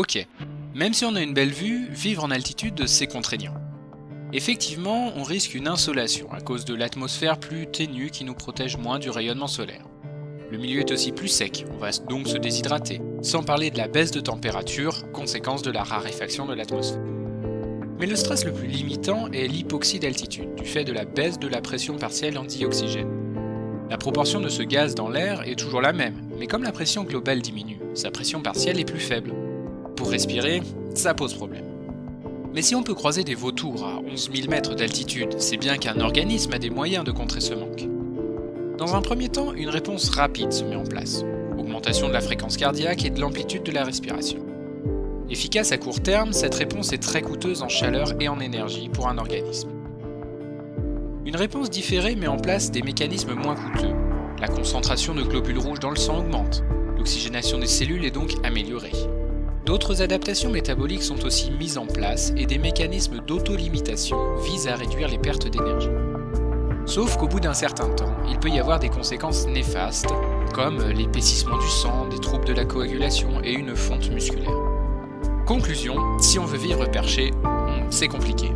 Ok, même si on a une belle vue, vivre en altitude c'est contraignant. Effectivement, on risque une insolation à cause de l'atmosphère plus ténue qui nous protège moins du rayonnement solaire. Le milieu est aussi plus sec, on va donc se déshydrater, sans parler de la baisse de température, conséquence de la raréfaction de l'atmosphère. Mais le stress le plus limitant est l'hypoxie d'altitude, du fait de la baisse de la pression partielle en dioxygène. La proportion de ce gaz dans l'air est toujours la même, mais comme la pression globale diminue, sa pression partielle est plus faible. Pour respirer, ça pose problème. Mais si on peut croiser des vautours à 11 000 mètres d'altitude, c'est bien qu'un organisme a des moyens de contrer ce manque. Dans un premier temps, une réponse rapide se met en place. Augmentation de la fréquence cardiaque et de l'amplitude de la respiration. Efficace à court terme, cette réponse est très coûteuse en chaleur et en énergie pour un organisme. Une réponse différée met en place des mécanismes moins coûteux. La concentration de globules rouges dans le sang augmente. L'oxygénation des cellules est donc améliorée. D'autres adaptations métaboliques sont aussi mises en place et des mécanismes d'auto-limitation visent à réduire les pertes d'énergie. Sauf qu'au bout d'un certain temps, il peut y avoir des conséquences néfastes, comme l'épaississement du sang, des troubles de la coagulation et une fonte musculaire. Conclusion, si on veut vivre perché, c'est compliqué.